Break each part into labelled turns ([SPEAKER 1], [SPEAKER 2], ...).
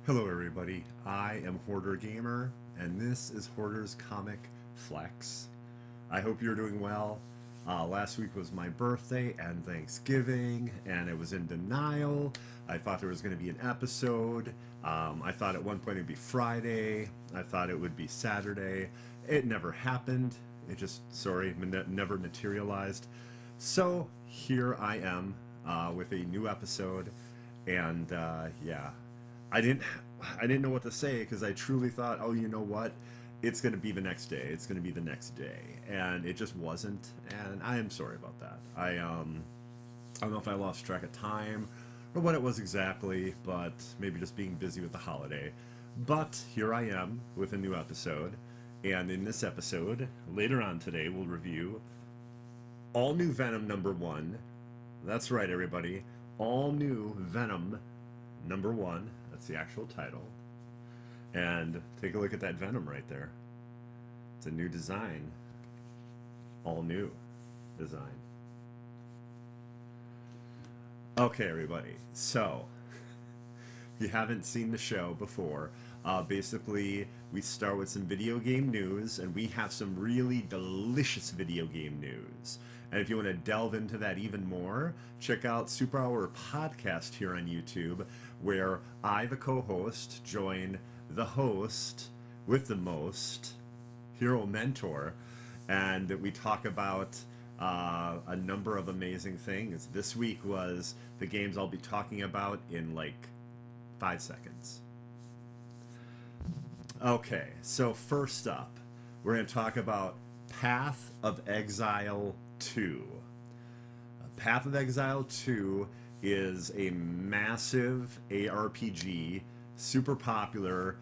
[SPEAKER 1] Hello, everybody. I am Hoarder Gamer, and this is Hoarder's Comic Flex. I hope you're doing well. Last week was my birthday and Thanksgiving, and I was in denial. I thought there was going to be an episode. I thought at one point it'd be Friday. I thought it would be Saturday. It never happened. It just, never materialized. So here I am with a new episode, and yeah, I didn't I didn't know what to say because I truly thought, oh, you know what? It's going to be the next day. It's going to be the next day. And it just wasn't. And I am sorry about that. I don't know if I lost track of time or what it was exactly, but maybe just being busy with the holiday. But here I am with a new episode. And in this episode, later on today, we'll review All New Venom #1. That's right, everybody. All New Venom #1. That's the actual title. And take a look at that Venom right there. It's a new design. All new design. Okay, everybody. So, if you haven't seen the show before, basically we start with some video game news, and we have some really delicious video game news. And if you want to delve into that even more, check out Super Hour Podcast here on YouTube, where I, the co-host, join the host with the most, Hero Mentor, and we talk about a number of amazing things. This week was the games I'll be talking about in like 5 seconds. Okay, so first up, we're going to talk about Path of Exile 2. Path of Exile 2 is a massive ARPG, super popular.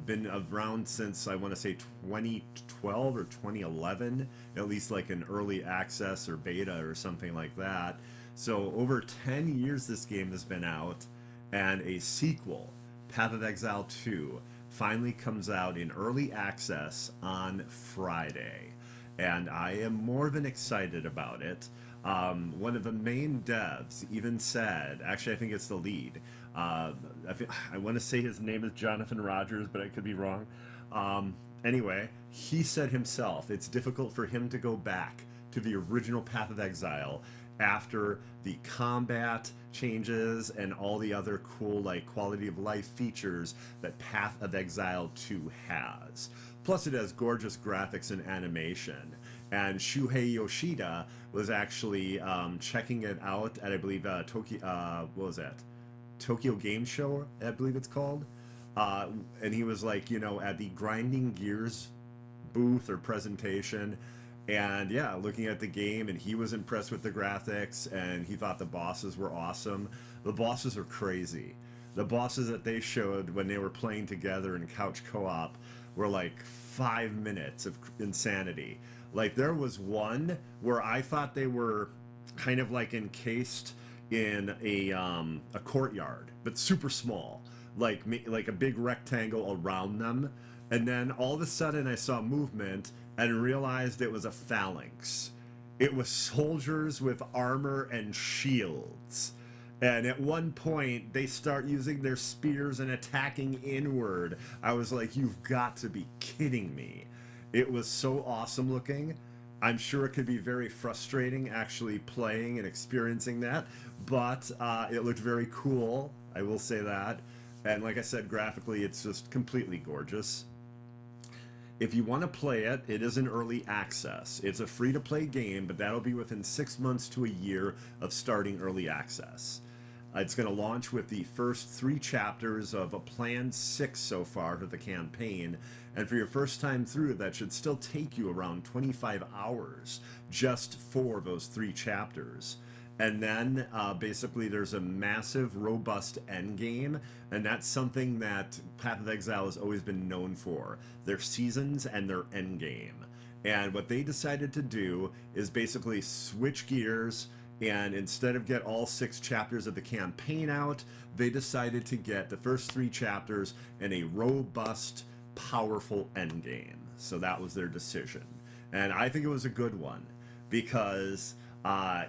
[SPEAKER 1] Been around since I want to say 2012 or 2011, at least like an early access or beta or something like that. So over 10 years this game has been out, and a sequel, Path of Exile 2, finally comes out in early access on Friday. And I am more than excited about it. One of the main devs even said, actually I think it's the lead, I want to say his name is Jonathan Rogers, but I could be wrong. Anyway, he said himself it's difficult for him to go back to the original Path of Exile after the combat changes and all the other cool like quality of life features that Path of Exile 2 has. Plus it has gorgeous graphics and animation. And Shuhei Yoshida was actually checking it out at, I believe, Tokyo, what was that? Tokyo Game Show, I believe it's called. And he was like, at the Grinding Gears booth or presentation, and yeah, looking at the game, and he was impressed with the graphics, and he thought the bosses were awesome. The bosses are crazy. The bosses that they showed when they were playing together in couch co-op were like 5 minutes of insanity. Like there was one where I thought they were kind of like encased in a courtyard, but super small, like a big rectangle around them. And then all of a sudden I saw movement and realized it was a phalanx. It was soldiers with armor and shields. And at one point, they start using their spears and attacking inward. I was like, you've got to be kidding me. It was so awesome looking. I'm sure it could be very frustrating actually playing and experiencing that, but it looked very cool, I will say that. And like I said, graphically, it's just completely gorgeous. If you want to play it, it is an early access. It's a free-to-play game, but that'll be within 6 months to a year of starting early access. It's going to launch with the first 3 chapters of a planned 6 so far for the campaign, and for your first time through, that should still take you around 25 hours just for those 3 chapters. And then basically there's a massive, robust end game, and that's something that Path of Exile has always been known for, their seasons and their end game. And what they decided to do is basically switch gears, and instead of get all 6 chapters of the campaign out, they decided to get the first 3 chapters and a robust, powerful end game. So that was their decision. And I think it was a good one, because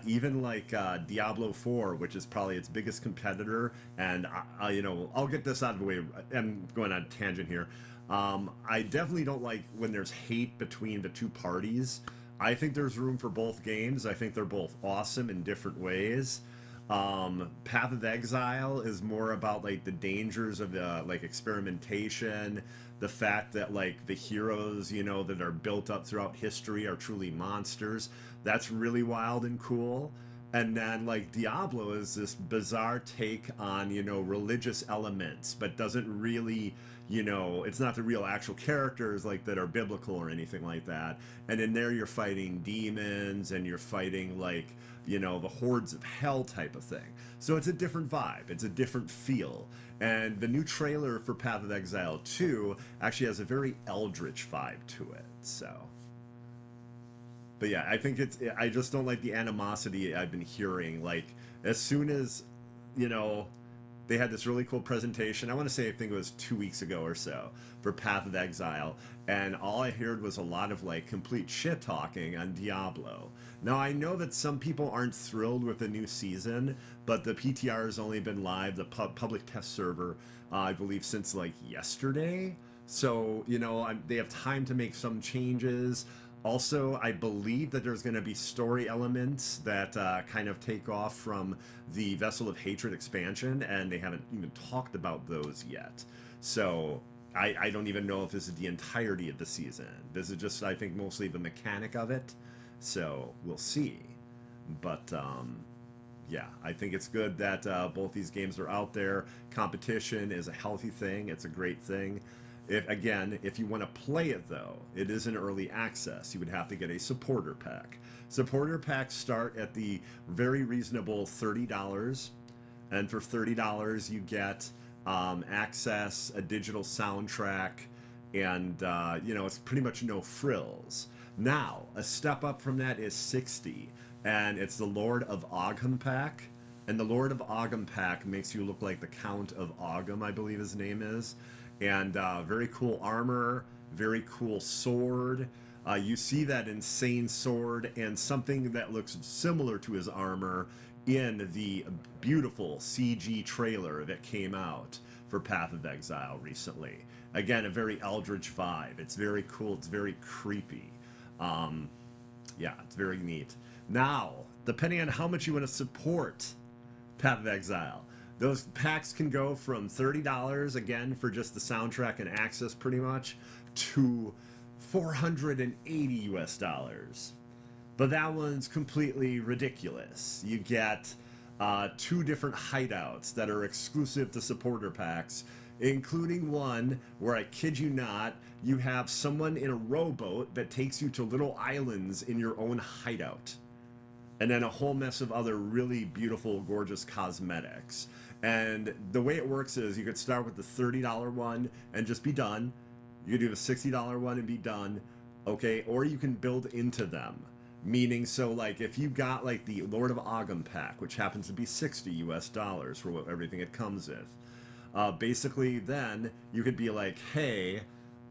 [SPEAKER 1] Even like Diablo 4, which is probably its biggest competitor, and I'll get this out of the way. I'm going on a tangent here. I definitely don't like when there's hate between the two parties. I think there's room for both games. I think they're both awesome in different ways. Path of Exile is more about like the dangers of the like experimentation, the fact that like the heroes, that are built up throughout history are truly monsters. That's really wild and cool. And then like Diablo is this bizarre take on, religious elements, but doesn't really, it's not the real actual characters like that are biblical or anything like that. And in there you're fighting demons and you're fighting like, the hordes of hell type of thing. So it's a different vibe, it's a different feel. And the new trailer for Path of Exile 2 actually has a very eldritch vibe to it. So, but yeah, I think I just don't like the animosity I've been hearing. Like, as soon as, you know, they had this really cool presentation. I want to say, I think it was 2 weeks ago or so, for Path of Exile, and all I heard was a lot of like complete shit talking on Diablo. Now I know that some people aren't thrilled with the new season, but the PTR has only been live, the public test server, I believe, since like yesterday. So they have time to make some changes. Also, I believe that there's going to be story elements that kind of take off from the Vessel of Hatred expansion, and they haven't even talked about those yet. So I don't even know if this is the entirety of the season. This is just, I think, mostly the mechanic of it. So we'll see. But yeah, I think it's good that both these games are out there. Competition is a healthy thing. It's a great thing. If you want to play it, though, it is in early access. You would have to get a supporter pack. Supporter packs start at the very reasonable $30, and for $30 you get access, a digital soundtrack, and it's pretty much no frills. Now, a step up from that is $60, and it's the Lord of Ogham pack. And the Lord of Ogham pack makes you look like the Count of Ogham, I believe his name is. And very cool armor, very cool sword. You see that insane sword and something that looks similar to his armor in the beautiful CG trailer that came out for Path of Exile recently. Again, a very eldritch vibe. It's very cool. It's very creepy. Yeah, it's very neat. Now, depending on how much you want to support Path of Exile, those packs can go from $30, again, for just the soundtrack and access pretty much, to $480. But that one's completely ridiculous. You get 2 different hideouts that are exclusive to supporter packs, including one where, I kid you not, you have someone in a rowboat that takes you to little islands in your own hideout. And then a whole mess of other really beautiful, gorgeous cosmetics. And the way it works is you could start with the $30 one and just be done. You could do the $60 one and be done. Okay, or you can build into them. Meaning, so like if you got like the Lord of Ogham pack, which happens to be $60 for everything it comes with, basically then you could be like, hey,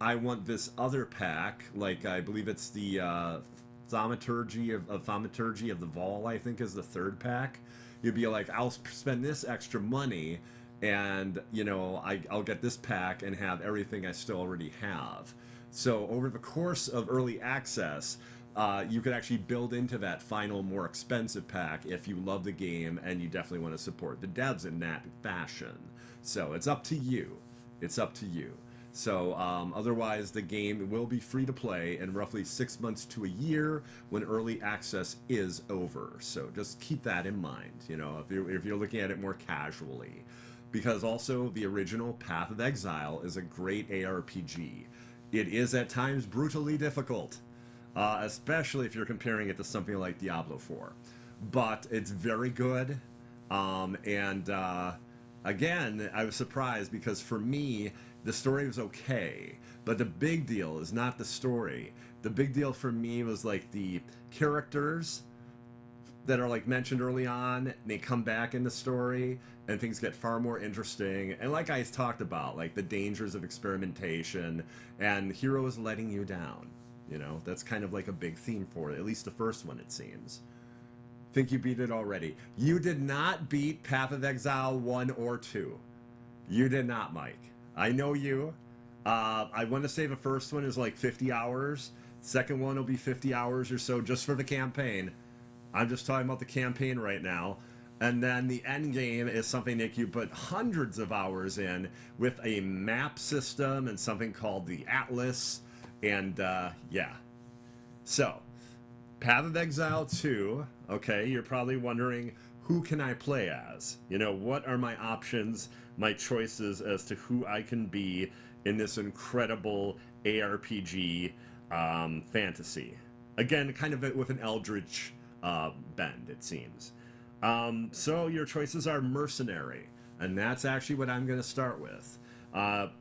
[SPEAKER 1] I want this other pack, like I believe it's the Thaumaturgy of the Vol, I think, is the 3rd pack. You'd be like, I'll spend this extra money, and I'll get this pack and have everything I still already have. So over the course of early access, you could actually build into that final, more expensive pack if you love the game and you definitely want to support the devs in that fashion. So it's up to you. It's up to you. So otherwise, the game will be free to play in roughly 6 months to a year when early access is over. So just keep that in mind, if you're looking at it more casually. Because also, the original Path of Exile is a great ARPG. It is at times brutally difficult, especially if you're comparing it to something like Diablo 4. But it's very good, again, I was surprised because for me, the story was okay, but the big deal is not the story. The big deal for me was like the characters that are like mentioned early on, they come back in the story and things get far more interesting. And like I talked about, like the dangers of experimentation and heroes letting you down. That's kind of like a big theme for it, at least the first one, it seems. Think you beat it already. You did not beat Path of Exile 1 or 2. You did not, Mike. I know you. I want to say the first one is like 50 hours. Second one will be 50 hours or so just for the campaign. I'm just talking about the campaign right now. And then the end game is something that you put hundreds of hours in with a map system and something called the Atlas. And yeah. So, Path of Exile 2, okay, you're probably wondering, who can I play as? You know, what are my options, my choices as to who I can be in this incredible ARPG fantasy? Again, kind of with an eldritch bend, it seems. So your choices are mercenary, and that's actually what I'm going to start with.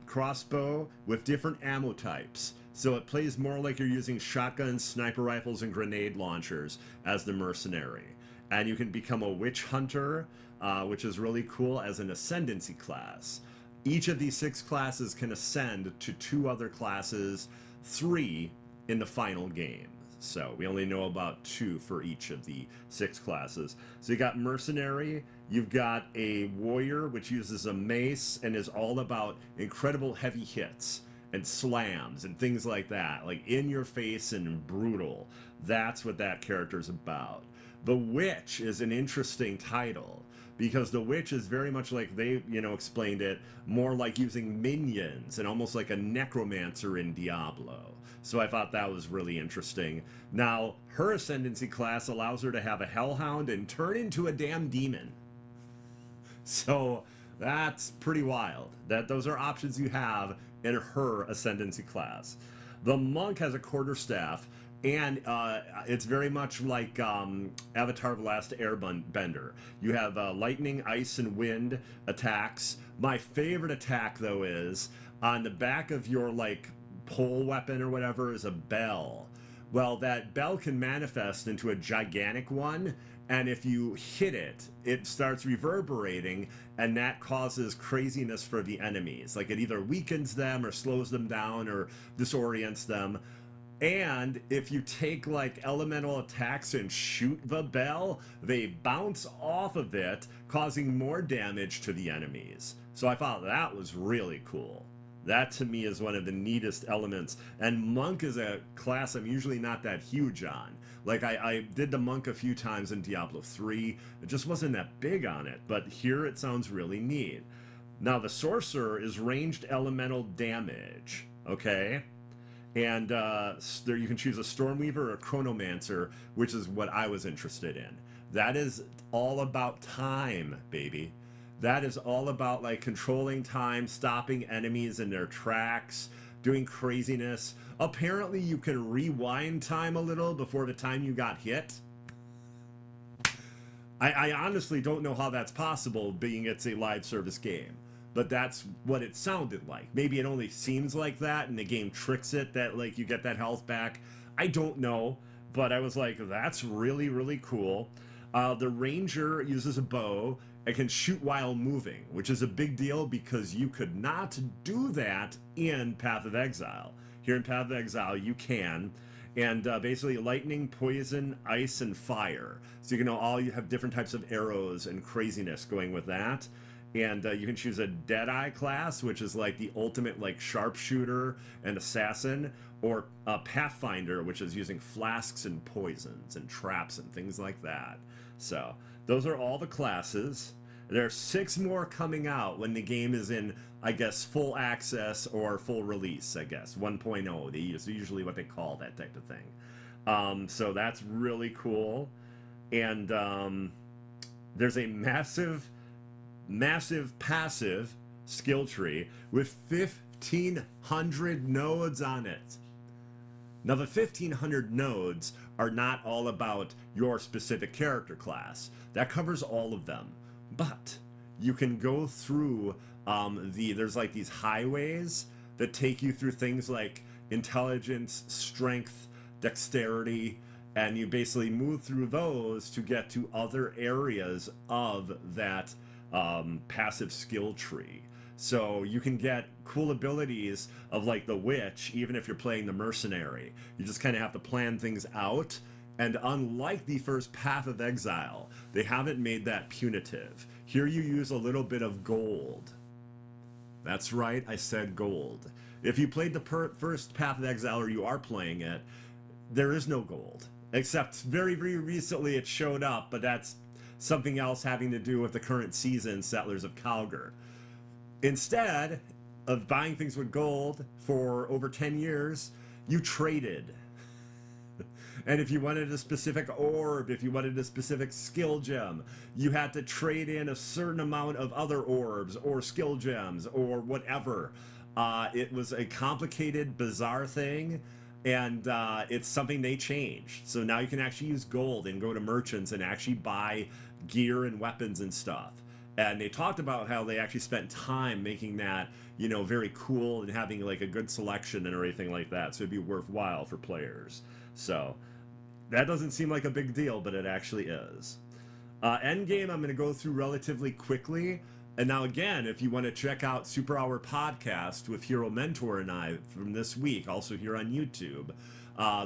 [SPEAKER 1] Crossbow with different ammo types. So it plays more like you're using shotguns, sniper rifles, and grenade launchers as the mercenary. And you can become a witch hunter, which is really cool, as an ascendancy class. Each of these 6 classes can ascend to 2 other classes, 3 in the final game. So we only know about 2 for each of the 6 classes. So you got mercenary, you've got a warrior, which uses a mace and is all about incredible heavy hits and slams and things like that, like in your face and brutal. That's what that character's about. The Witch is an interesting title because the Witch is very much like they, explained it, more like using minions and almost like a necromancer in Diablo. So I thought that was really interesting. Now, her ascendancy class allows her to have a hellhound and turn into a damn demon. So that's pretty wild. Those are options you have in her ascendancy class. The monk has a quarterstaff, and it's very much like Avatar: The Last Airbender. You have lightning, ice, and wind attacks. My favorite attack, though, is on the back of your pole weapon or whatever is a bell. Well, that bell can manifest into a gigantic one, and if you hit it, it starts reverberating, and that causes craziness for the enemies. Like, it either weakens them or slows them down or disorients them. And if you take elemental attacks and shoot the bell, they bounce off of it, causing more damage to the enemies. So I thought that was really cool. That to me is one of the neatest elements. And monk is a class I'm usually not that huge on. I did the monk a few times in Diablo 3. It just wasn't that big on it, but here it sounds really neat. Now the sorcerer is ranged elemental damage, okay? And there you can choose a Stormweaver or a Chronomancer, which is what I was interested in. That is all about time, baby. That is all about controlling time, stopping enemies in their tracks, doing craziness. Apparently you can rewind time a little before the time you got hit. I honestly don't know how that's possible, being it's a live service game. But that's what it sounded like. Maybe it only seems like that and the game tricks it that you get that health back. I don't know, but I was like, that's really, really cool. The ranger uses a bow and can shoot while moving, which is a big deal because you could not do that in Path of Exile. Here in Path of Exile, you can. And basically lightning, poison, ice, and fire. So you have different types of arrows and craziness going with that. And you can choose a Deadeye class, which is the ultimate sharpshooter and assassin, or a Pathfinder, which is using flasks and poisons and traps and things like that. So those are all the classes. There are 6 more coming out when the game is in, I guess, full access or full release, I guess. 1.0 is usually what they call that type of thing. So that's really cool. And there's a massive passive skill tree with 1,500 nodes on it. Now the 1,500 nodes are not all about your specific character class. That covers all of them. But you can go through there's these highways that take you through things like intelligence, strength, dexterity, and you basically move through those to get to other areas of that passive skill tree. So you can get cool abilities of the witch even if you're playing the mercenary. You just kind of have to plan things out And unlike the first Path of Exile, they haven't made that punitive. Here you use a little bit of gold. That's right, I said gold. If you played the first Path of Exile, or you are playing it, there is no gold. Except very, very recently it showed up, but that's something else having to do with the current season, Settlers of Calgary. Instead of buying things with gold for over 10 years, you traded. And if you wanted a specific orb, if you wanted a specific skill gem, you had to trade in a certain amount of other orbs or skill gems or whatever. It was a complicated, bizarre thing, and it's something they changed. So now you can actually use gold and go to merchants and actually buy gear and weapons and stuff. And they talked about how they actually spent time making that, you know, very cool and having like a good selection and everything like that. So it'd be worthwhile for players. So that doesn't seem like a big deal, but it actually is. Endgame, I'm going to go through relatively quickly. And now again, if you want to check out Super Hour Podcast with Hero Mentor and I from this week, also here on YouTube,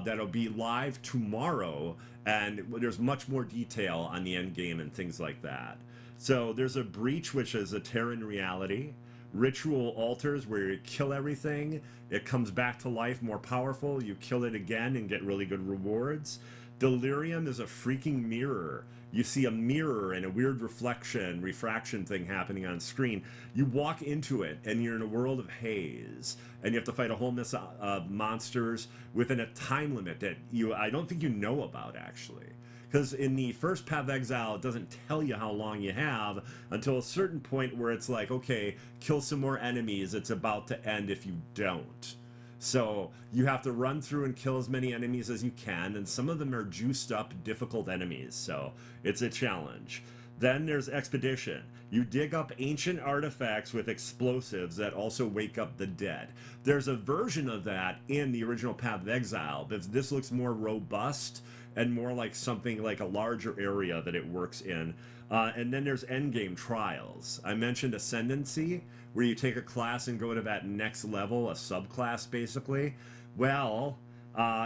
[SPEAKER 1] that'll be live tomorrow. And there's much more detail on the endgame and things like that. So there's a breach, which is a Terran reality. Ritual altars, where you kill everything, it comes back to life more powerful, you kill it again and get really good rewards. Delirium is a freaking mirror. You see a mirror and a weird refraction thing happening on screen. You walk into it and you're in a world of haze, and you have to fight a whole mess of monsters within a time limit that I don't think you know about, actually. Because in the first Path of Exile, it doesn't tell you how long you have until a certain point where it's like, okay, kill some more enemies. It's about to end if you don't. So you have to run through and kill as many enemies as you can, and some of them are juiced up, difficult enemies, so it's a challenge. Then there's Expedition. You dig up ancient artifacts with explosives that also wake up the dead. There's a version of that in the original Path of Exile, but this looks more robust and more like something like a larger area that it works in. And then there's Endgame Trials. I mentioned Ascendancy, where you take a class and go to that next level, a subclass basically. Well,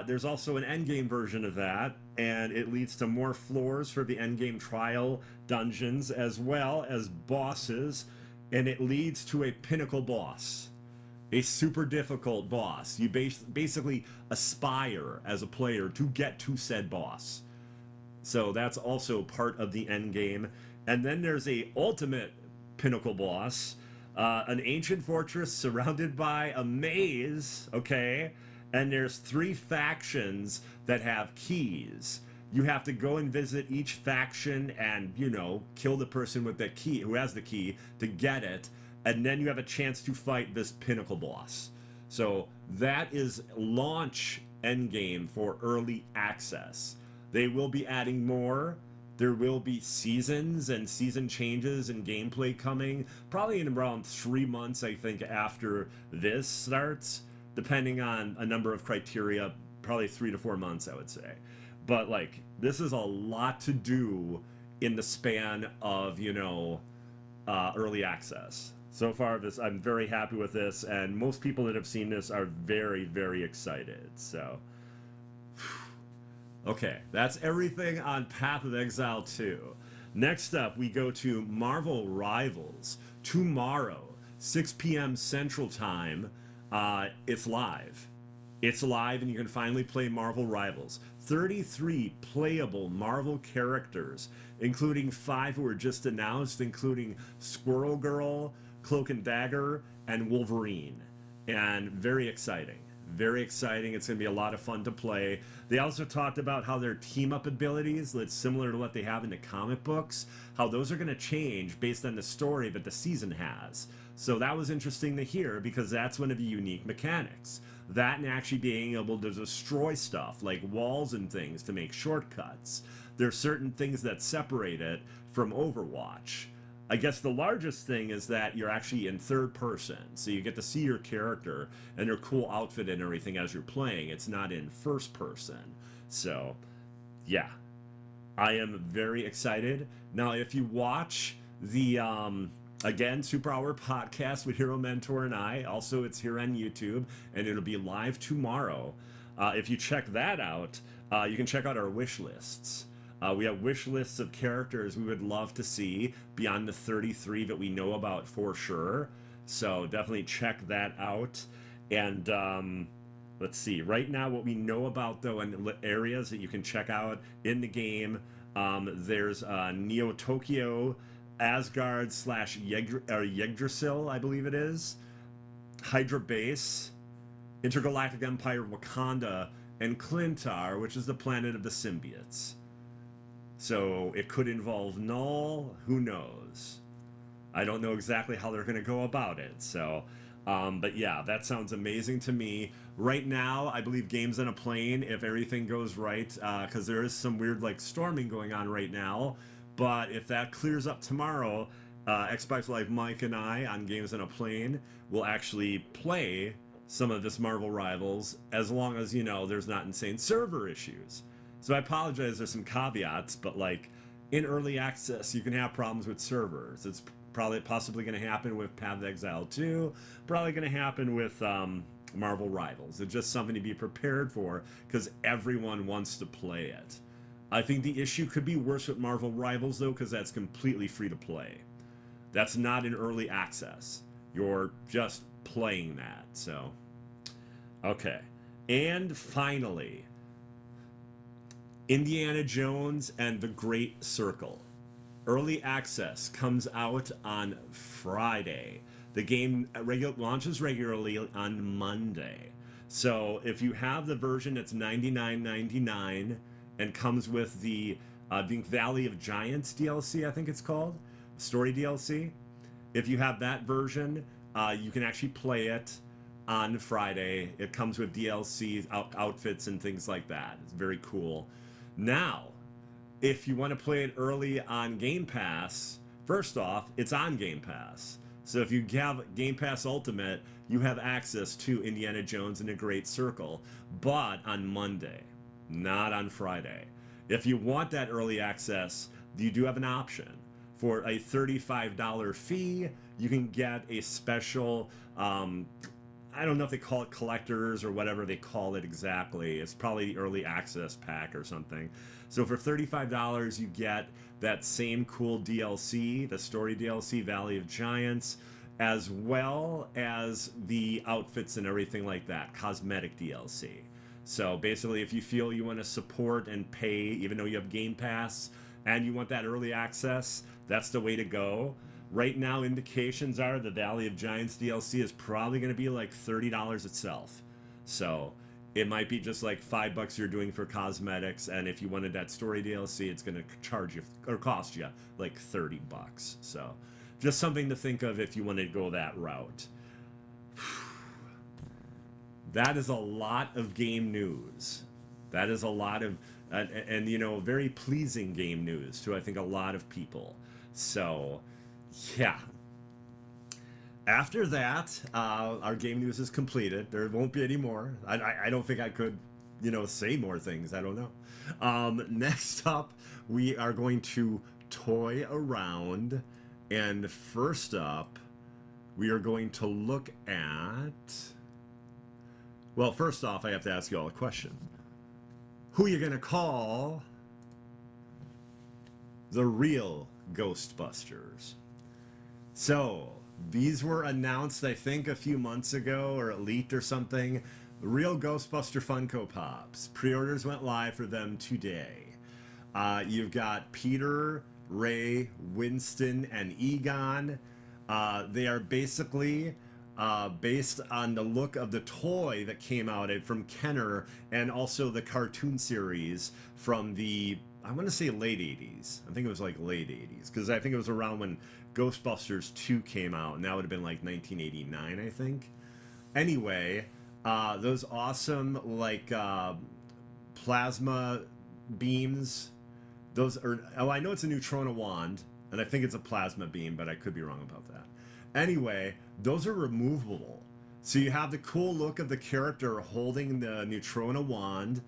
[SPEAKER 1] there's also an endgame version of that, and it leads to more floors for the endgame trial dungeons as well as bosses, and it leads to a pinnacle boss. A super difficult boss. You basically aspire as a player to get to said boss. So that's also part of the end game. And then there's a ultimate pinnacle boss, an ancient fortress surrounded by a maze, okay? And there's 3 factions that have keys. You have to go and visit each faction and, you know, kill the person with the key, who has the key, to get it. And then you have a chance to fight this pinnacle boss. So that is launch endgame for early access. They will be adding more. There will be seasons and season changes and gameplay coming, probably in around 3 months, I think, after this starts, depending on a number of criteria, probably 3 to 4 months, I would say. But, like, this is a lot to do in the span of, you know, early access. So far, I'm very happy with this, and most people that have seen this are very, very excited. So, okay, that's everything on Path of Exile 2. Next up, we go to Marvel Rivals. Tomorrow, 6 p.m. Central Time, it's live. It's live, and you can finally play Marvel Rivals. 33 playable Marvel characters, including 5 who were just announced, including Squirrel Girl, Cloak and Dagger, and Wolverine. And very exciting. Very exciting. It's going to be a lot of fun to play. They also talked about how their team-up abilities, that's similar to what they have in the comic books, how those are going to change based on the story that the season has. So that was interesting to hear, because that's one of the unique mechanics. That and actually being able to destroy stuff, like walls and things, to make shortcuts. There's certain things that separate it from Overwatch. I guess the largest thing is that you're actually in third person, so you get to see your character and their cool outfit and everything as you're playing. It's not in first person. So, yeah. I am very excited. Now, if you watch the, again, Super Hour Podcast with Hero Mentor and I, also it's here on YouTube, and it'll be live tomorrow. If you check that out, you can check out our wish lists. We have wish lists of characters we would love to see beyond the 33 that we know about for sure. So definitely check that out. And let's see. Right now, what we know about, though, in areas that you can check out in the game, there's Neo Tokyo, Asgard slash Yggdrasil, I believe it is, Hydra Base, Intergalactic Empire of Wakanda, and Clintar, which is the planet of the symbiotes. So it could involve Null. Who knows? I don't know exactly how they're going to go about it. So, but yeah, that sounds amazing to me. Right now, I believe Games on a Plane, if everything goes right, because there is some weird like storming going on right now. But if that clears up tomorrow, Xbox Live Mike and I on Games on a Plane will actually play some of this Marvel Rivals, as long as, you know, there's not insane server issues. So I apologize, there's some caveats, but like in early access, you can have problems with servers. It's probably possibly going to happen with Path of Exile 2, probably going to happen with Marvel Rivals. It's just something to be prepared for because everyone wants to play it. I think the issue could be worse with Marvel Rivals, though, because that's completely free to play. That's not in early access. You're just playing that. So, okay. And finally, Indiana Jones and the Great Circle. Early access comes out on Friday. The game launches regularly on Monday. So if you have the version that's $99.99 and comes with the Valley of Giants DLC, I think it's called, story DLC. If you have that version, you can actually play it on Friday. It comes with DLC, outfits, and things like that. It's very cool. Now, if you want to play it early on Game Pass, first off, it's on Game Pass. So if you have Game Pass Ultimate, you have access to Indiana Jones and the Great Circle, but on Monday, not on Friday. If you want that early access, you do have an option. For a $35 fee, you can get a special, I don't know if they call it collectors or whatever they call it exactly. It's probably the early access pack or something. So for $35, you get that same cool DLC, the story DLC, Valley of Giants, as well as the outfits and everything like that, cosmetic DLC. So basically, if you feel you want to support and pay, even though you have Game Pass, and you want that early access, that's the way to go. Right now, indications are the Valley of Giants DLC is probably going to be like $30 itself. So it might be just like $5 you're doing for cosmetics, and if you wanted that story DLC, it's going to charge you or cost you like $30. So just something to think of if you want to go that route. That is a lot of game news. That is a lot of, and you know, very pleasing game news to, I think, a lot of people. So, yeah. After that, our game news is completed. There won't be any more. I don't think I could, you know, say more things. I don't know. Next up, we are going to toy around. And first up, we are going to look at... Well, first off, I have to ask you all a question. Who are you going to call the real Ghostbusters? So, these were announced, I think, a few months ago, or leaked or something. The real Ghostbuster Funko Pops. Pre-orders went live for them today. You've got Peter, Ray, Winston, and Egon. They are basically... based on the look of the toy that came out from Kenner, and also the cartoon series from the, I want to say late 80s. I think it was like late 80s, because I think it was around when Ghostbusters 2 came out, and that would have been like 1989, I think. Anyway, those awesome, like, plasma beams, those are, oh, I know it's a Neutrona wand, and I think it's a plasma beam, but I could be wrong about that. Anyway, those are removable. So you have the cool look of the character holding the Neutrona wand,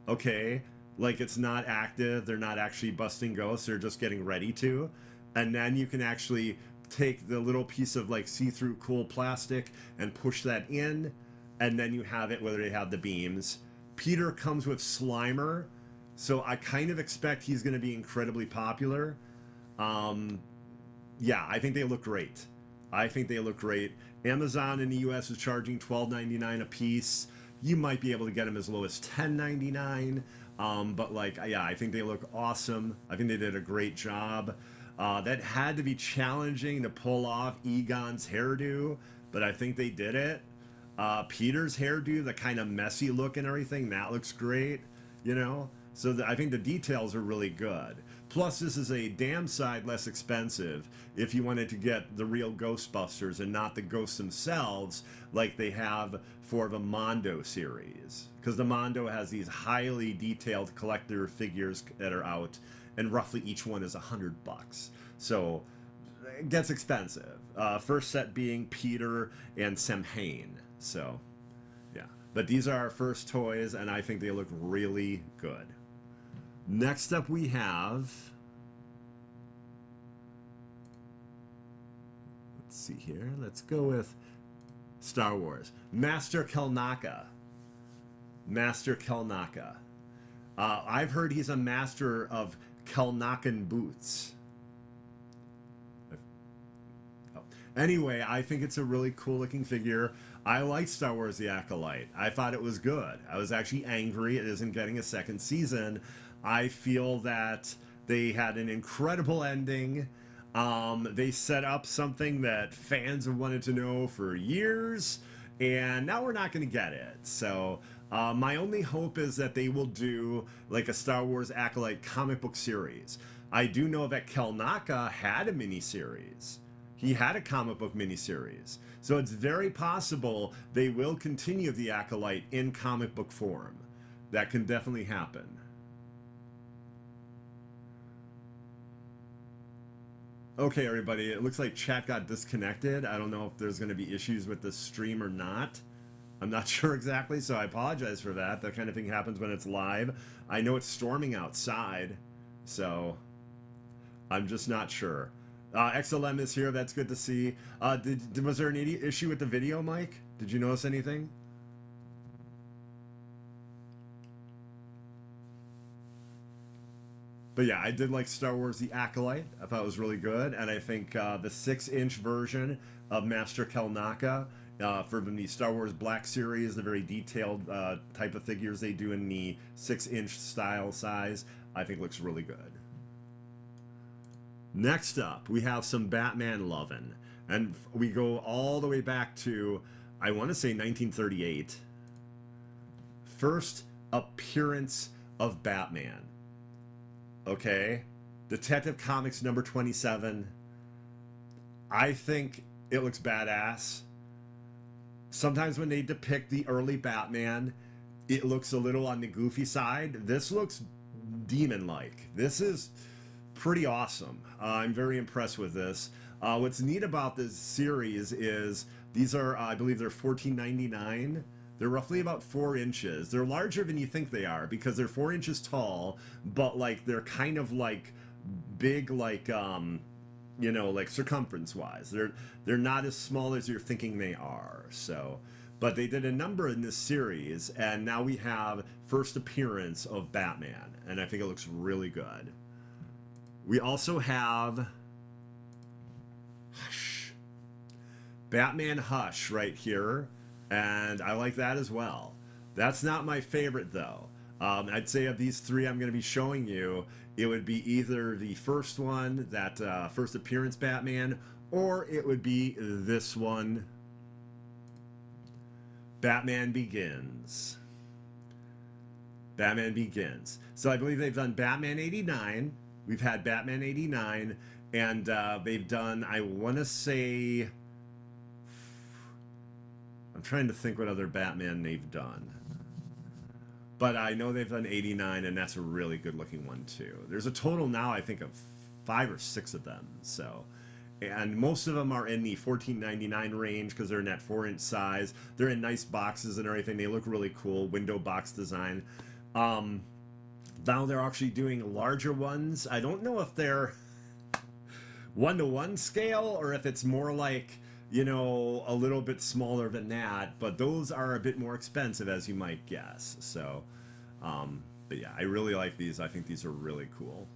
[SPEAKER 1] okay, like it's not active, they're not actually busting ghosts, they're just getting ready to. And then you can actually take the little piece of like see-through cool plastic and push that in, and then you have it whether they have the beams. Peter comes with Slimer, so I kind of expect he's going to be incredibly popular. Yeah, I think they look great. I think they look great. Amazon in the US is charging $12.99 a piece. You might be able to get them as low as $10.99. But like, yeah, I think they look awesome. I think they did a great job. That had to be challenging to pull off Egon's hairdo, but I think they did it. Peter's hairdo, the kind of messy look and everything, that looks great, you know? So I think the details are really good. Plus, this is a damn sight less expensive if you wanted to get the real Ghostbusters and not the ghosts themselves like they have for the Mondo series. Because the Mondo has these highly detailed collector figures that are out, and roughly each one is $100. So it gets expensive. First set being Peter and Samhain. So, yeah. But these are our first toys, and I think they look really good. Next up we have... Let's see here. Let's go with Star Wars. Master Kelnaka. Master Kelnaka. I've heard he's a master of Kelnakan boots. Anyway, I think it's a really cool looking figure. I like Star Wars The Acolyte. I thought it was good. I was actually angry it isn't getting a second season. I feel that they had an incredible ending. They set up something that fans have wanted to know for years, and now we're not going to get it. So my only hope is that they will do like a Star Wars Acolyte comic book series. I do know that Kelnaka had a miniseries. He had a comic book miniseries. So it's very possible they will continue the Acolyte in comic book form. That can definitely happen. Okay, everybody, it looks like chat got disconnected. I don't know if there's going to be issues with the stream or not. I'm not sure exactly, so I apologize for that. That kind of thing happens when it's live. I know it's storming outside, so I'm just not sure. XLM is here. That's good to see. Was there any issue with the video, Mike? Did you notice anything? But yeah, I did like Star Wars The Acolyte. I thought it was really good. And I think the 6-inch version of Master Kelnaka for the Star Wars Black Series, the very detailed type of figures they do in the 6-inch style size, I think looks really good. Next up, we have some Batman lovin'. And we go all the way back to, I want to say 1938. First appearance of Batman. Okay, Detective Comics number 27. I think it looks badass. Sometimes when they depict the early Batman, it looks a little on the goofy side. This looks demon-like. This is pretty awesome. I'm very impressed with this. What's neat about this series is these are, I believe they're $14.99. They're roughly about 4 inches. They're larger than you think they are because they're 4 inches tall, but like they're kind of like big, like you know, like circumference-wise. They're not as small as you're thinking they are. So, but they did a number in this series, and now we have first appearance of Batman, and I think it looks really good. We also have Hush. Batman Hush right here. And I like that as well. That's not my favorite, though. I'd say of these three I'm going to be showing you, it would be either the first one, that first appearance Batman, or it would be this one, Batman Begins. Batman Begins. So I believe they've done Batman 89. We've had Batman 89, and they've done, I want to say... I'm trying to think what other Batman they've done. But I know they've done 89, and that's a really good looking one too. There's a total now, I think, of 5 or 6 of them. So, and most of them are in the $14.99 range because they're in that 4-inch size. They're in nice boxes and everything. They look really cool, window box design. Now they're actually doing larger ones. I don't know if they're 1-to-1 scale or if it's more like you know, a little bit smaller than that, but those are a bit more expensive, as you might guess. So, but yeah, I really like these. I think these are really cool.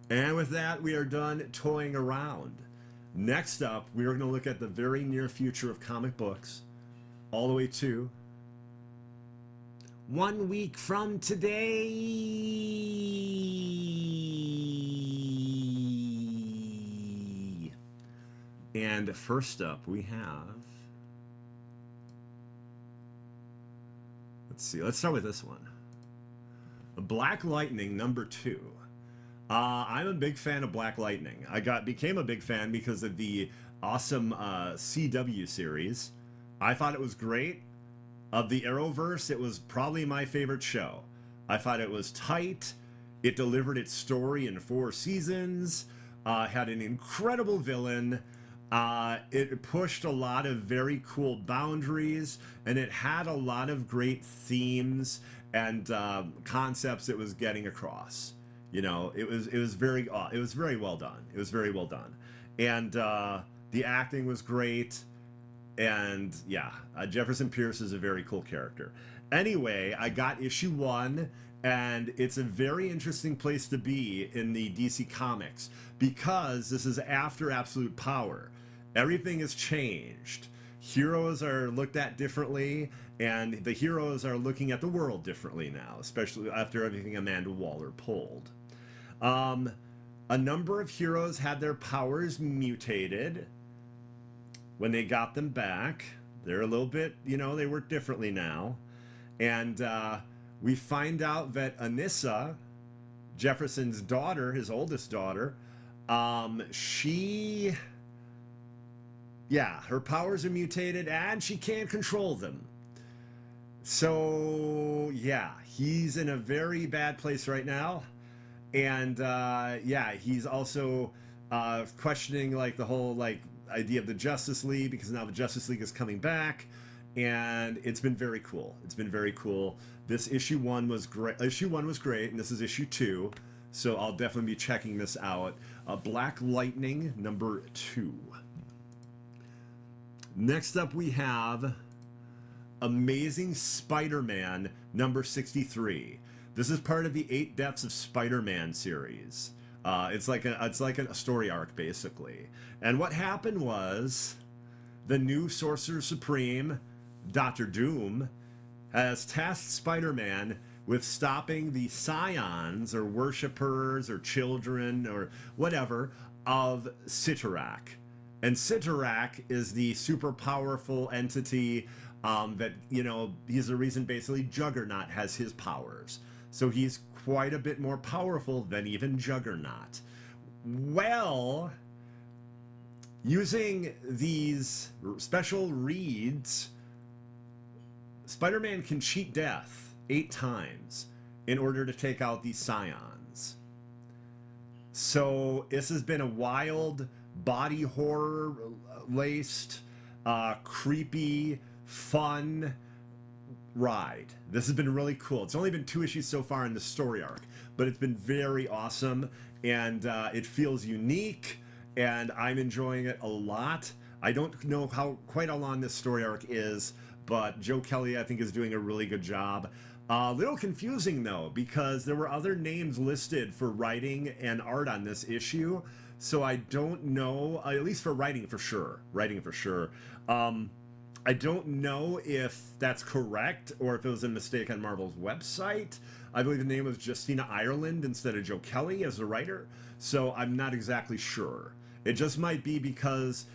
[SPEAKER 1] And with that, we are done toying around. Next up, we are going to look at the very near future of comic books, all the way to 1 week from today. And first up, we have. Let's see, let's start with this one. Black Lightning #2. I'm a big fan of Black Lightning. Became a big fan because of the awesome CW series. I thought it was great. Of the Arrowverse, it was probably my favorite show. I thought it was tight. It delivered its story in 4 seasons. Had an incredible villain. It pushed a lot of very cool boundaries, and it had a lot of great themes and concepts it was getting across. You know, it was very well done. It was very well done, and the acting was great. And yeah, Jefferson Pierce is a very cool character. Anyway, I got issue 1, and it's a very interesting place to be in the DC Comics because this is after Absolute Power. Everything has changed. Heroes are looked at differently, and the heroes are looking at the world differently now, especially after everything Amanda Waller pulled. A number of heroes had their powers mutated when they got them back. They're a little bit, you know, they work differently now. And we find out that Anissa, Jefferson's daughter, his oldest daughter, her powers are mutated and she can't control them. So, yeah, he's in a very bad place right now. And, he's also questioning, like, the whole, like, idea of the Justice League, because now the Justice League is coming back, and it's been very cool. It's been very cool. This issue 1 was great. Issue 1 was great, and this is issue 2, so I'll definitely be checking this out. Black Lightning #2. Next up, we have Amazing Spider-Man #63. This is part of the 8 Deaths of Spider-Man series. It's like a story arc, basically. And what happened was the new Sorcerer Supreme, Dr. Doom, has tasked Spider-Man with stopping the scions or worshippers or children or whatever of Cyttorak. And Cyttorak is the super powerful entity that, you know, he's the reason basically Juggernaut has his powers. So he's quite a bit more powerful than even Juggernaut. Well, using these special reads, Spider-Man can cheat death 8 times in order to take out these scions. So this has been a wild, body horror laced, creepy, fun ride. This has been really cool. It's only been 2 issues so far in the story arc, but it's been very awesome, and it feels unique, and I'm enjoying it a lot. I don't know quite how long this story arc is, but Joe Kelly, I think, is doing a really good job. A little confusing, though, because there were other names listed for writing and art on this issue, so I don't know, at least for writing for sure. I don't know if that's correct or if it was a mistake on Marvel's website. I believe the name was Justina Ireland instead of Joe Kelly as the writer, so I'm not exactly sure. It just might be because,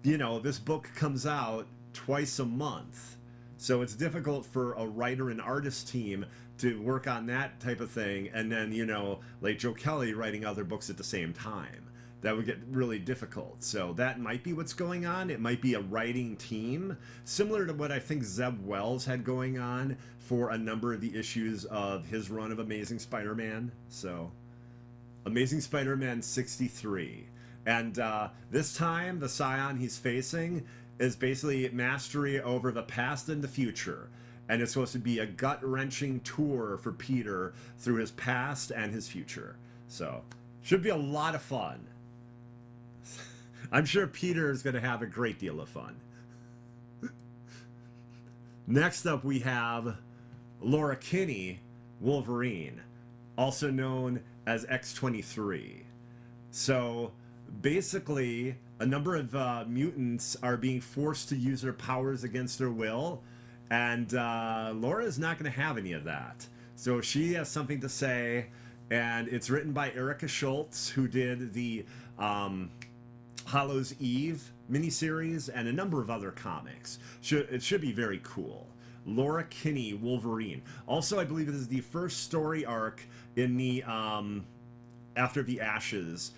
[SPEAKER 1] you know, this book comes out twice a month, so it's difficult for a writer and artist team to work on that type of thing, and then, you know, like Joe Kelly writing other books at the same time. That would get really difficult. So that might be what's going on. It might be a writing team, similar to what I think Zeb Wells had going on for a number of the issues of his run of Amazing Spider-Man. So, Amazing Spider-Man 63. And this time, the scion he's facing is basically mastery over the past and the future. And it's supposed to be a gut-wrenching tour for Peter through his past and his future. So, should be a lot of fun. I'm sure Peter is going to have a great deal of fun. Next up, we have Laura Kinney, Wolverine, also known as X-23. So basically, a number of mutants are being forced to use their powers against their will, and Laura is not going to have any of that. So she has something to say, and it's written by Erica Schultz, who did the Hallows' Eve miniseries and a number of other comics. It should be very cool. Laura Kinney, Wolverine. Also, I believe this is the first story arc in the After the Ashes,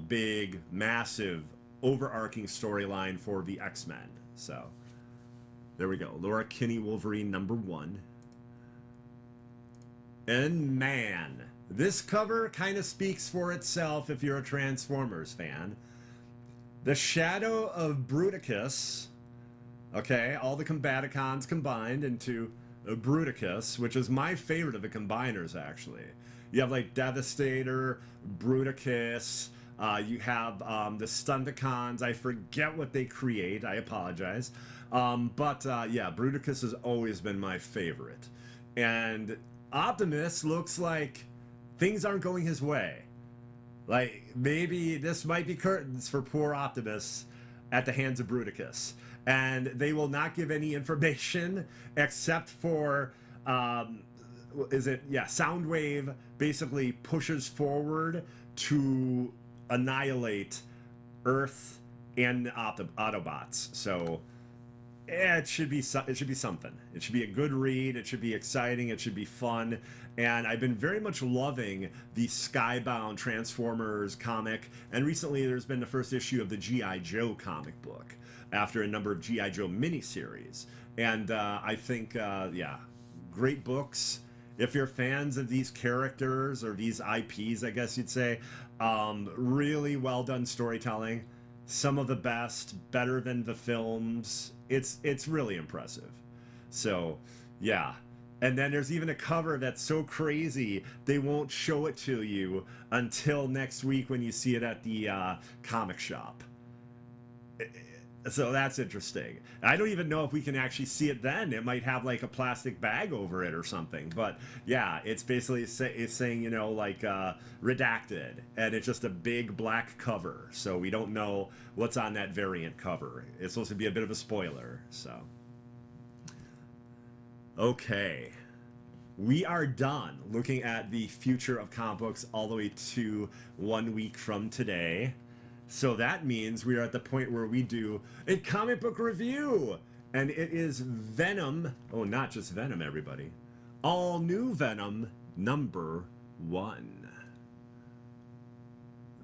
[SPEAKER 1] big, massive, overarching storyline for the X-Men. So, there we go. Laura Kinney, Wolverine, #1. And man, this cover kind of speaks for itself if you're a Transformers fan. The shadow of Bruticus, okay, all the Combaticons combined into Bruticus, which is my favorite of the combiners, actually. You have like Devastator, Bruticus, you have the Stunticons. I forget what they create, I apologize. Yeah, Bruticus has always been my favorite. And Optimus looks like things aren't going his way. Like, maybe this might be curtains for poor Optimus at the hands of Bruticus. And they will not give any information except for, Soundwave basically pushes forward to annihilate Earth and Autobots. So it should be something. It should be a good read. It should be exciting. It should be fun. And I've been very much loving the Skybound Transformers comic. And recently there's been the first issue of the G.I. Joe comic book after a number of G.I. Joe miniseries. And I think, great books. If you're fans of these characters or these IPs, I guess you'd say, really well done storytelling. Some of the best, better than the films. It's really impressive. So, yeah. And then there's even a cover that's so crazy they won't show it to you until next week when you see it at the comic shop. So that's interesting. I don't even know if we can actually see it then. It might have like a plastic bag over it or something. But yeah, it's basically it's saying, redacted. And it's just a big black cover. So we don't know what's on that variant cover. It's supposed to be a bit of a spoiler. So. Okay. We are done looking at the future of comic books all the way to 1 week from today. So that means we are at the point where we do a comic book review. And it is Venom. Oh, not just Venom, everybody. All New Venom #1.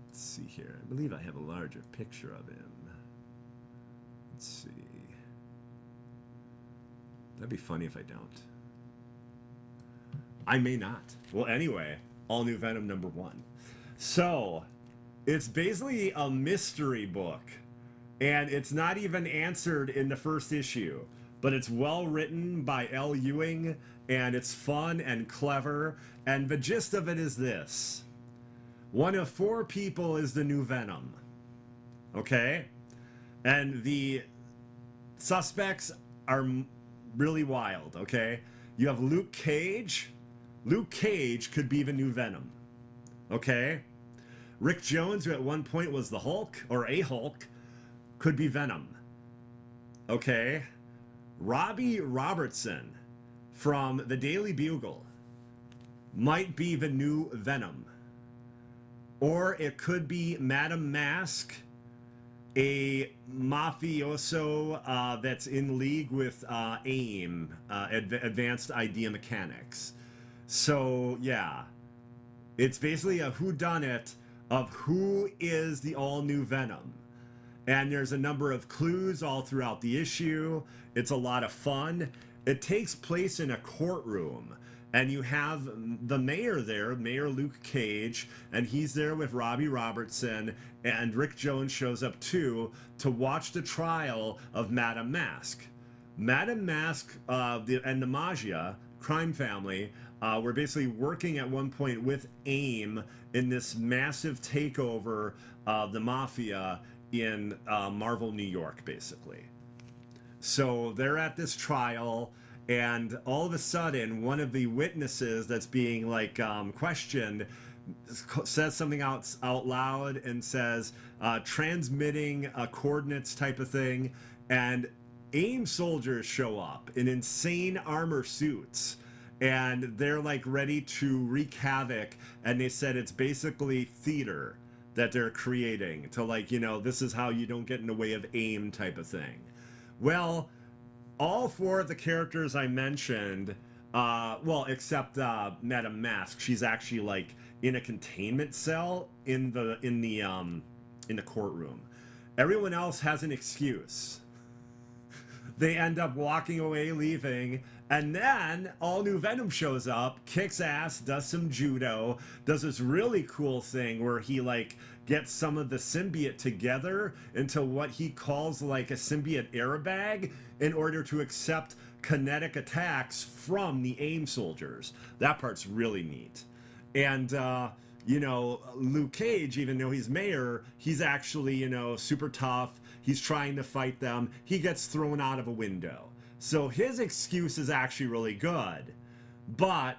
[SPEAKER 1] Let's see here. I believe I have a larger picture of him. Let's see. That'd be funny if I don't. I may not. Well, anyway, All New Venom #1. So, it's basically a mystery book. And it's not even answered in the first issue. But it's well written by L. Ewing. And it's fun and clever. And the gist of it is this. One of 4 people is the new Venom. Okay? And the suspects are really wild, okay? You have Luke Cage. Luke Cage could be the new Venom. Okay? Rick Jones, who at one point was the Hulk, or a Hulk, could be Venom. Okay? Robbie Robertson from the Daily Bugle might be the new Venom. Or it could be Madam Mask, a mafioso that's in league with AIM, Advanced Idea Mechanics. So, yeah. It's basically a whodunit of who is the all-new Venom. And there's a number of clues all throughout the issue. It's a lot of fun. It takes place in a courtroom. And you have the mayor there, Mayor Luke Cage, and he's there with Robbie Robertson, and Rick Jones shows up too to watch the trial of Madame Mask. Madame Mask and the Maggia crime family were basically working at one point with AIM in this massive takeover of the Mafia in Marvel, New York, basically. So they're at this trial, and all of a sudden, one of the witnesses that's being like questioned says something out loud and says transmitting coordinates type of thing, and AIM soldiers show up in insane armor suits, and they're like ready to wreak havoc, and they said it's basically theater that they're creating to, like, you know, this is how you don't get in the way of AIM type of thing. Well, all four of the characters I mentioned, well, except Madame Mask, she's actually like in a containment cell in the courtroom. Everyone else has an excuse. They end up walking away, leaving, and then All New Venom shows up, kicks ass, does some judo, does this really cool thing where he like gets some of the symbiote together into what he calls like a symbiote airbag in order to accept kinetic attacks from the AIM soldiers. That part's really neat. And you know, Luke Cage, even though he's mayor, he's actually, you know, super tough. He's trying to fight them. He gets thrown out of a window. So his excuse is actually really good. But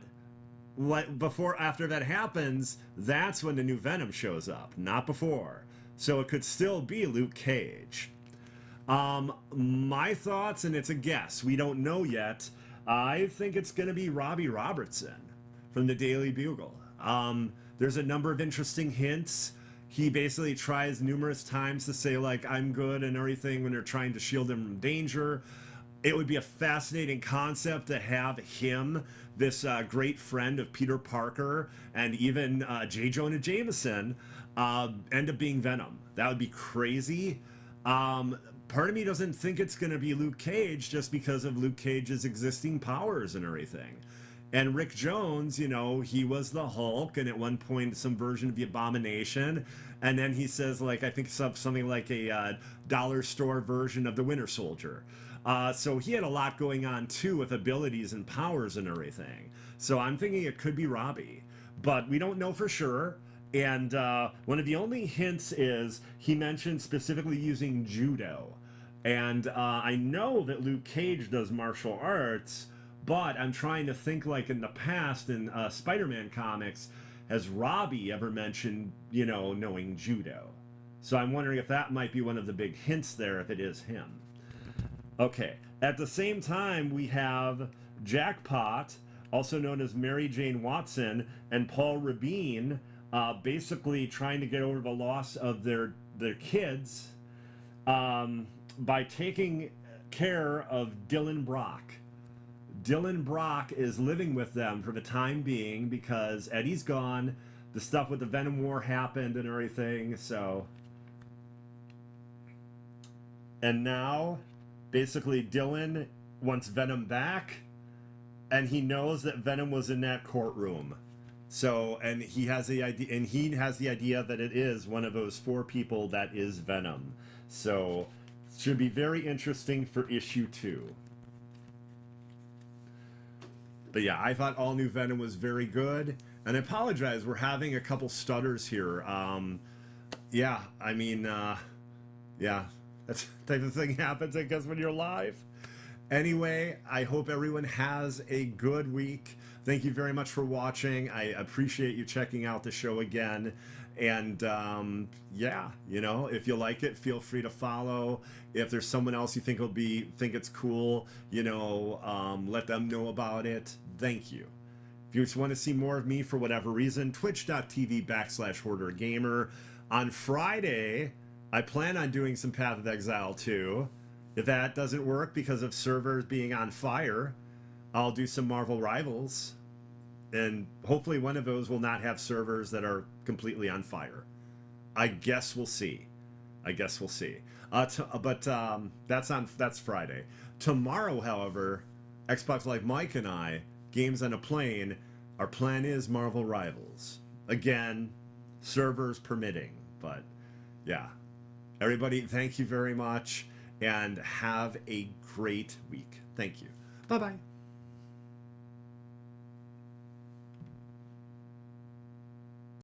[SPEAKER 1] after that happens, that's when the new Venom shows up, not before. So it could still be Luke Cage. My thoughts, and it's a guess, we don't know yet. I think it's going to be Robbie Robertson from the Daily Bugle. There's a number of interesting hints. He basically tries numerous times to say, like, I'm good and everything when they're trying to shield him from danger. It would be a fascinating concept to have him, this great friend of Peter Parker and even J. Jonah Jameson, end up being Venom. That would be crazy. Part of me doesn't think it's going to be Luke Cage just because of Luke Cage's existing powers and everything. And Rick Jones, you know, he was the Hulk, and at one point some version of the Abomination, and then he says, like, I think something like a dollar store version of the Winter Soldier. So he had a lot going on too with abilities and powers and everything. So I'm thinking it could be Robbie, but we don't know for sure. And one of the only hints is he mentioned specifically using judo. And I know that Luke Cage does martial arts, but I'm trying to think, like, in the past in Spider-Man comics, has Robbie ever mentioned, you know, knowing judo? So I'm wondering if that might be one of the big hints there, if it is him. Okay, at the same time, we have Jackpot, also known as Mary Jane Watson, and Paul Rabin, basically trying to get over the loss of their kids by taking care of Dylan Brock. Dylan Brock is living with them for the time being because Eddie's gone. The stuff with the Venom War happened and everything, so. And now, basically, Dylan wants Venom back, and he knows that Venom was in that courtroom. So, and he has the idea that it is one of those four people that is Venom. So, it should be very interesting for issue 2. But yeah, I thought All New Venom was very good. And I apologize, we're having a couple stutters here. Yeah, I mean, yeah, that's the type of thing happens, I guess, when you're live. Anyway, I hope everyone has a good week. Thank you very much for watching. I appreciate you checking out the show again. And yeah, you know, if you like it, feel free to follow. If there's someone else you think think it's cool, you know, let them know about it. Thank you. If you just want to see more of me for whatever reason, twitch.tv/Hoarder Gamer. On Friday, I plan on doing some Path of Exile 2. If that doesn't work because of servers being on fire, I'll do some Marvel Rivals. And hopefully one of those will not have servers that are completely on fire. I guess we'll see. That's Friday. Tomorrow, however, Xbox Live Mike and I, Games on a Plane, our plan is Marvel Rivals. Again, servers permitting. But yeah, everybody, thank you very much and have a great week. Thank you. Bye-bye.